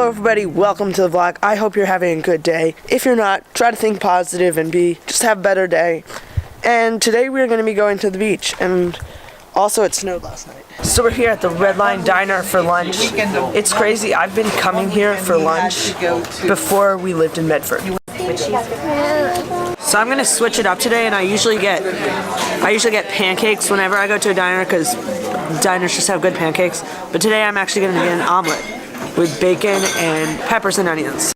Hello everybody, welcome to the vlog. I hope you're having a good day. If you're not, try to think positive and just have a better day. And today we're going to be going to the beach, and also it snowed last night. So we're here at the Red Line Diner for lunch. It's crazy, I've been coming here for lunch before we lived in Medford. So I'm going to switch it up today, and I usually get pancakes whenever I go to a diner because diners just have good pancakes. But today I'm actually going to get an omelet with bacon and peppers and onions.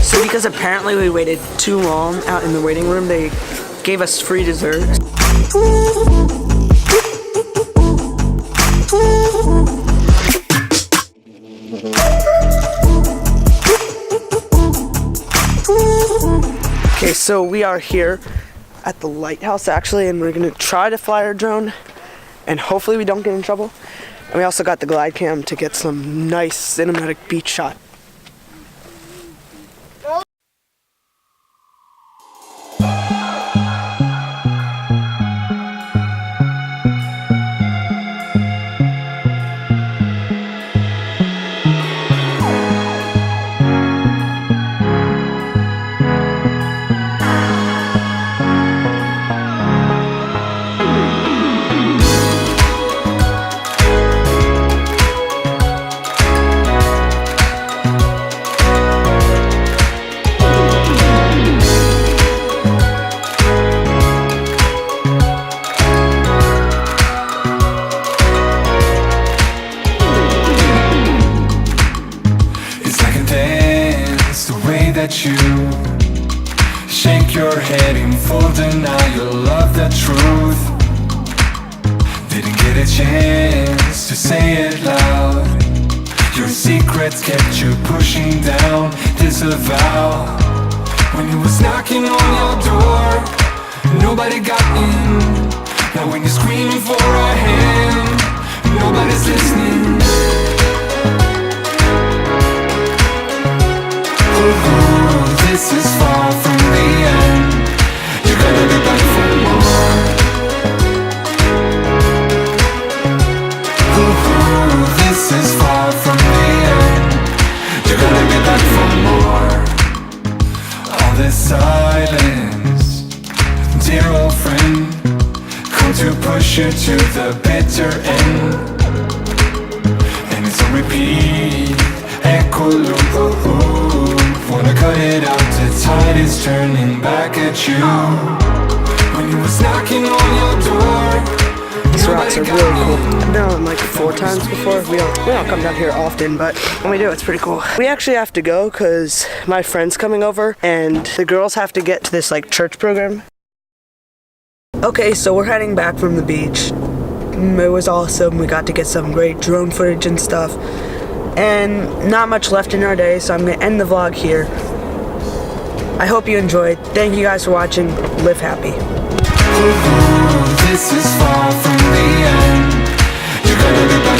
So because apparently we waited too long out in the waiting room, they gave us free dessert. Okay, so we are here at the lighthouse actually, and we're gonna try to fly our drone, and hopefully we don't get in trouble. And we also got the glide cam to get some nice cinematic beach shot. You shake your head in full denial of the truth. Didn't get a chance to say it loud. Your secrets kept you pushing down, disavow. When he was knocking on your door, nobody got in. Now when you're screaming for a hand, nobody's listening. This is far from the end. You're gonna be back for more. This is far from the end. You're gonna be back for more. All this silence, dear old friend, come to push you to the bitter end. And it's a repeat, echo loop. Wanna cut it out, the tide is turning back at you. When he was knocking on your door. These rocks are really cool. I've been on like 4 times before. We don't come down here often, but when we do, it's pretty cool. We actually have to go because my friend's coming over, and the girls have to get to this like church program. Okay, so we're heading back from the beach. It was awesome. We got to get some great drone footage and stuff. And not much left in our day, so I'm going to end the vlog here. I hope you enjoyed. Thank you guys for watching. Live happy. This is far from the end. You're gonna be back.